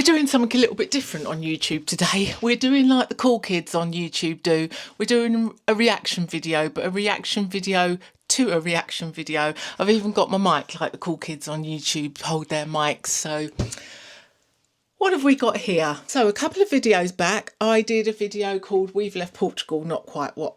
We're doing something a little bit different on YouTube today. We're doing like the cool kids on YouTube do. We're doing a reaction video, but a reaction video to a reaction video. I've even got my mic like the cool kids on YouTube hold their mics. So what have we got here? So a couple of videos back, I did a video called We've Left Portugal, not quite what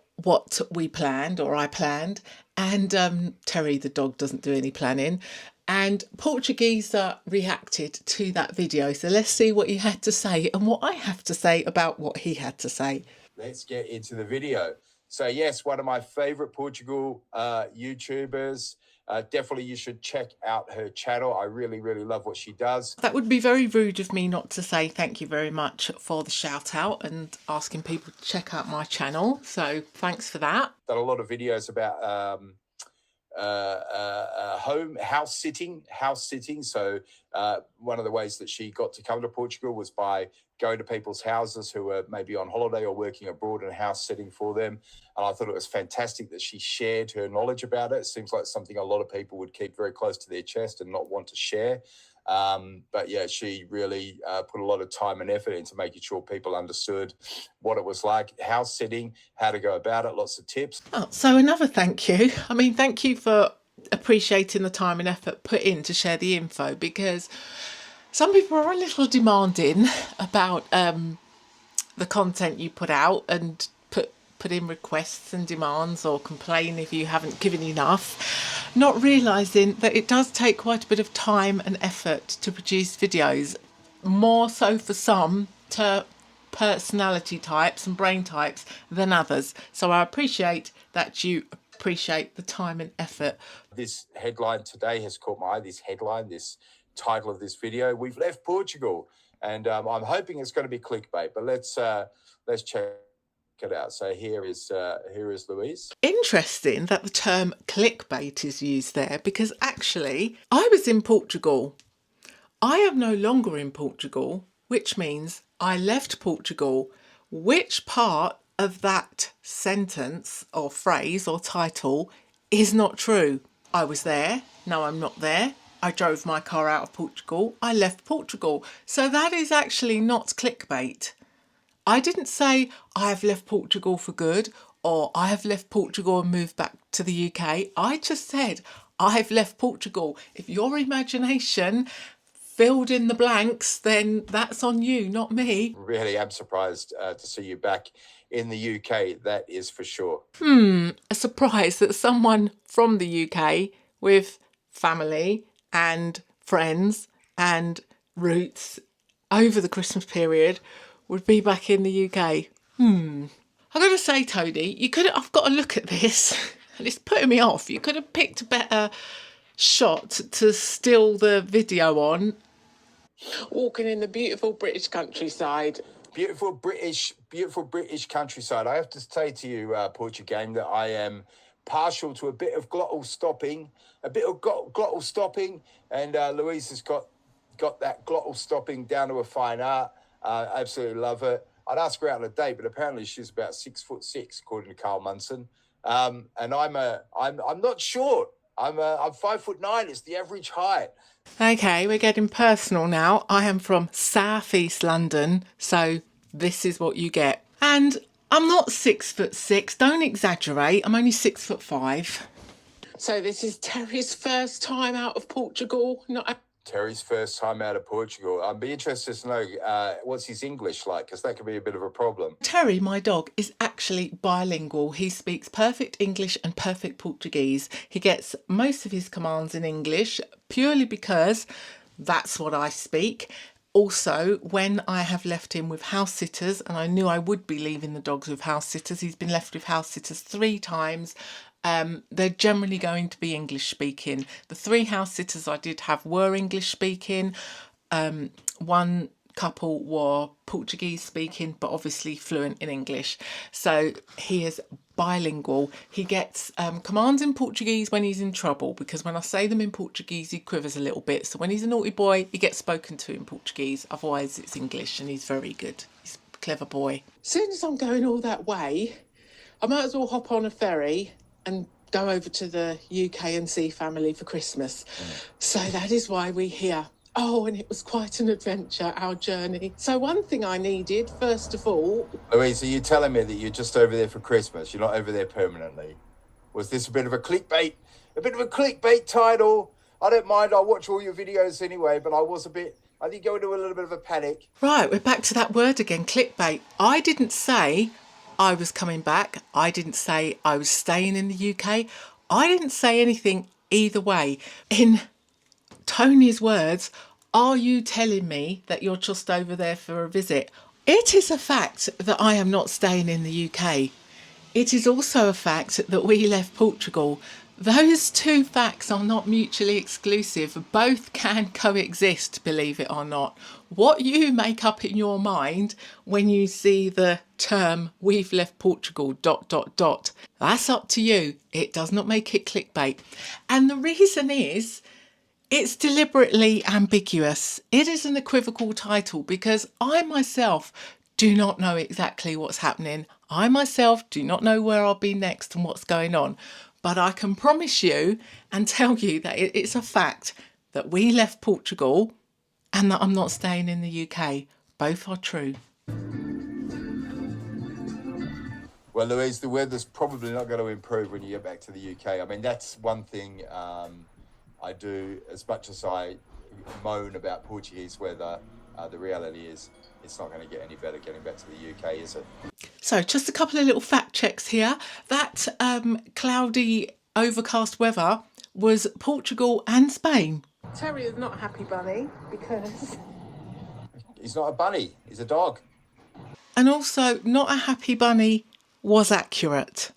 we planned or I planned. And Terry, the dog, doesn't do any planning. And Portugueser reacted to that video. So let's see what he had to say and what I have to say about what he had to say. Let's get into the video. So yes, one of my favorite Portugal YouTubers. Definitely you should check out her channel. I really, really love what she does. That would be very rude of me not to say thank you very much for the shout out and asking people to check out my channel. So thanks for that. Done a lot of videos about house sitting. So one of the ways that she got to come to Portugal was by going to people's houses who were maybe on holiday or working abroad and house sitting for them. And I thought it was fantastic that she shared her knowledge about it. It seems like something a lot of people would keep very close to their chest and not want to share. But yeah, she really put a lot of time and effort into making sure people understood what it was like, house sitting, how to go about it, lots of tips. Oh, so another thank you. I mean, thank you for appreciating the time and effort put in to share the info, because some people are a little demanding about the content you put out and put in requests and demands or complain if you haven't given enough, not realising that it does take quite a bit of time and effort to produce videos, more so for some personality types and brain types than others. So I appreciate that you appreciate the time and effort. This headline today has caught my eye, this title of this video, We've Left Portugal. And I'm hoping it's going to be clickbait, but let's check it out. So here is Louise. Interesting that the term clickbait is used there, because actually I was in Portugal. I am no longer in Portugal, which means I left Portugal. Which part of that sentence or phrase or title is not true? I was there. No, I'm not there. I drove my car out of Portugal. I left Portugal. So that is actually not clickbait. I didn't say I have left Portugal for good or I have left Portugal and moved back to the UK. I just said I've left Portugal. If your imagination filled in the blanks, then that's on you, not me. Really am surprised to see you back in the UK, that is for sure. A surprise that someone from the UK with family and friends and roots over the Christmas period would be back in the UK. I've got to say, Tony, I've got to look at this and it's putting me off. You could have picked a better shot to still the video on. Walking in the beautiful British countryside. Beautiful British countryside. I have to say to you, Portugal, that I am partial to a bit of glottal stopping, and Louise has got that glottal stopping down to a fine art. Absolutely love it. I'd ask her out on a date, but apparently she's about 6'6", according to Carl Munson. And I'm not short. I'm 5'9". It's the average height. Okay, we're getting personal now. I am from southeast London, so this is what you get. And I'm not 6'6". Don't exaggerate. I'm only 6'5". So this is Terry's first time out of Portugal. Terry's first time out of Portugal. I'd be interested to know what's his English like, because that could be a bit of a problem. Terry, my dog, is actually bilingual. He speaks perfect English and perfect Portuguese. He gets most of his commands in English purely because that's what I speak. Also, when I have left him with house sitters, and I knew I would be leaving the dogs with house sitters, he's been left with house sitters 3 times. They're generally going to be English speaking. The 3 house sitters I did have were English speaking. One couple were Portuguese speaking, but obviously fluent in English. So he is bilingual. He gets commands in Portuguese when he's in trouble, because when I say them in Portuguese, he quivers a little bit. So when he's a naughty boy, he gets spoken to in Portuguese. Otherwise, it's English, and he's very good. He's a clever boy. As soon as I'm going all that way, I might as well hop on a ferry and go over to the UK and see family for Christmas. So that is why we're here. Oh, and it was quite an adventure, our journey. So one thing I needed, first of all... Louise, are you telling me that you're just over there for Christmas? You're not over there permanently? Was this a bit of a clickbait? A bit of a clickbait title? I don't mind. I watch all your videos anyway, but I did go into a little bit of a panic. Right, we're back to that word again, clickbait. I didn't say I was coming back. I didn't say I was staying in the UK. I didn't say anything either way. In Tony's words, are you telling me that you're just over there for a visit? It is a fact that I am not staying in the UK. It is also a fact that we left Portugal. Those two facts are not mutually exclusive. Both can coexist, believe it or not. What you make up in your mind when you see the term "we've left Portugal ... that's up to you. It does not make it clickbait. And the reason is, it's deliberately ambiguous. It is an equivocal title because I myself do not know exactly what's happening. I myself do not know where I'll be next and what's going on. But I can promise you and tell you that it's a fact that we left Portugal and that I'm not staying in the UK. Both are true. Well, Louise, the weather's probably not going to improve when you get back to the UK. I mean, that's one thing I do. As much as I moan about Portuguese weather, the reality is it's not going to get any better getting back to the UK, is it? So just a couple of little fact checks here. That cloudy, overcast weather was Portugal and Spain. Terry is not a happy bunny because... He's not a bunny, he's a dog. And also, not a happy bunny was accurate.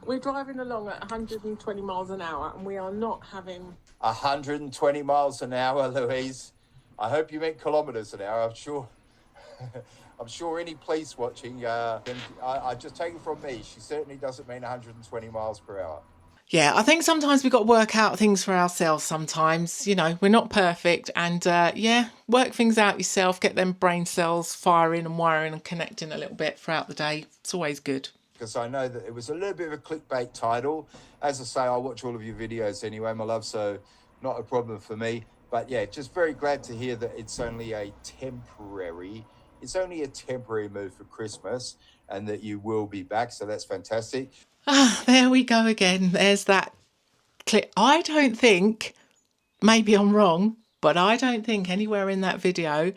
We're driving along at 120 miles an hour and we are not having... 120 miles an hour, Louise. I hope you meant kilometres an hour. I'm sure I'm sure any police watching, I just take it from me, she certainly doesn't mean 120 miles per hour. Yeah, I think sometimes we've got to work out things for ourselves sometimes. You know, we're not perfect. And work things out yourself, get them brain cells firing and wiring and connecting a little bit throughout the day. It's always good. Because I know that it was a little bit of a clickbait title. As I say, I watch all of your videos anyway, my love, so not a problem for me. But yeah, just very glad to hear that it's only a temporary move for Christmas and that you will be back. So that's fantastic. Ah, there we go again. There's that clip. I don't think, maybe I'm wrong, but I don't think anywhere in that video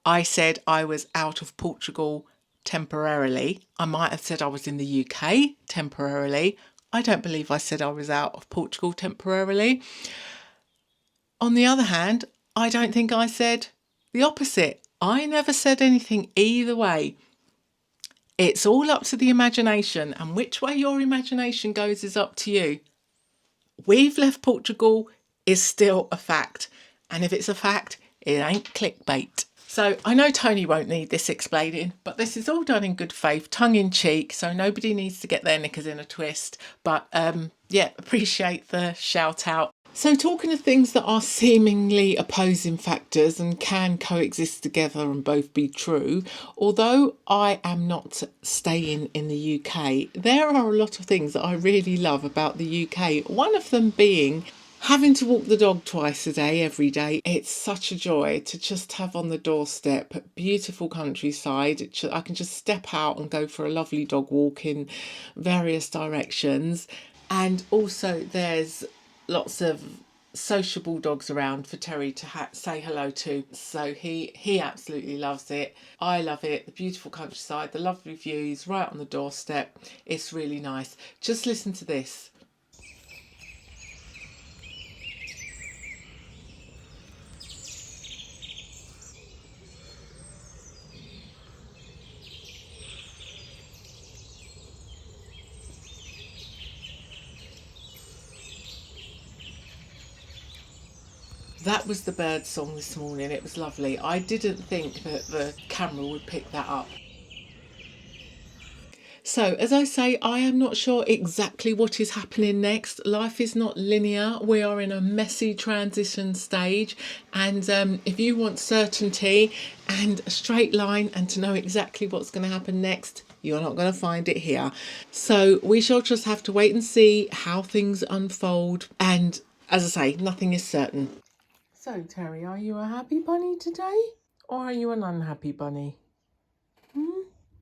I said I was out of Portugal temporarily. I might have said I was in the UK temporarily. I don't believe I said I was out of Portugal temporarily. On the other hand, I don't think I said the opposite. I never said anything either way. It's all up to the imagination, and which way your imagination goes is up to you. We've left Portugal is still a fact, and if it's a fact, it ain't clickbait. So I know Tony won't need this explaining, but this is all done in good faith, tongue in cheek, so nobody needs to get their knickers in a twist. But appreciate the shout out. So talking of things that are seemingly opposing factors and can coexist together and both be true, although I am not staying in the UK, there are a lot of things that I really love about the UK. One of them being having to walk the dog twice a day, every day. It's such a joy to just have on the doorstep beautiful countryside. I can just step out and go for a lovely dog walk in various directions. And also there's lots of sociable dogs around for Terry to say hello to. So he absolutely loves it. I love it. The beautiful countryside, the lovely views right on the doorstep. It's really nice. Just listen to this. That was the bird song this morning. It was lovely. I didn't think that the camera would pick that up. So, as I say, I am not sure exactly what is happening next. Life is not linear. We are in a messy transition stage. And if you want certainty and a straight line and to know exactly what's going to happen next, you're not going to find it here. So we shall just have to wait and see how things unfold. And as I say, nothing is certain. So, Terry, are you a happy bunny today? Or are you an unhappy bunny?